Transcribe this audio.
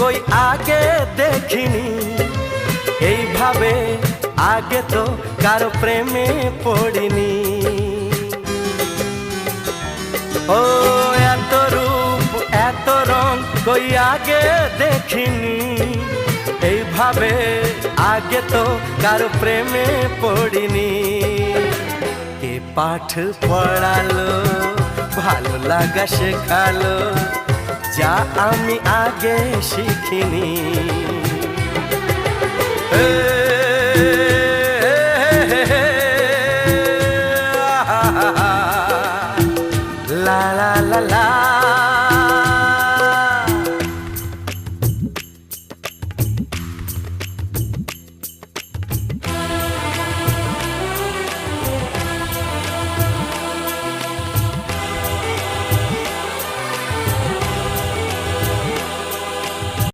কই আগে দেখিনি, এইভাবে আগে তো কারো প্রেমে পড়িনি। ও এত রূপ এত রং কই আগে দেখিনি, এইভাবে আগে তো কারো প্রেমে পড়িনি। কে পাঠ পড়ালো, ভালো লাগা শেখালো, যা আমি আগে শিখিনি।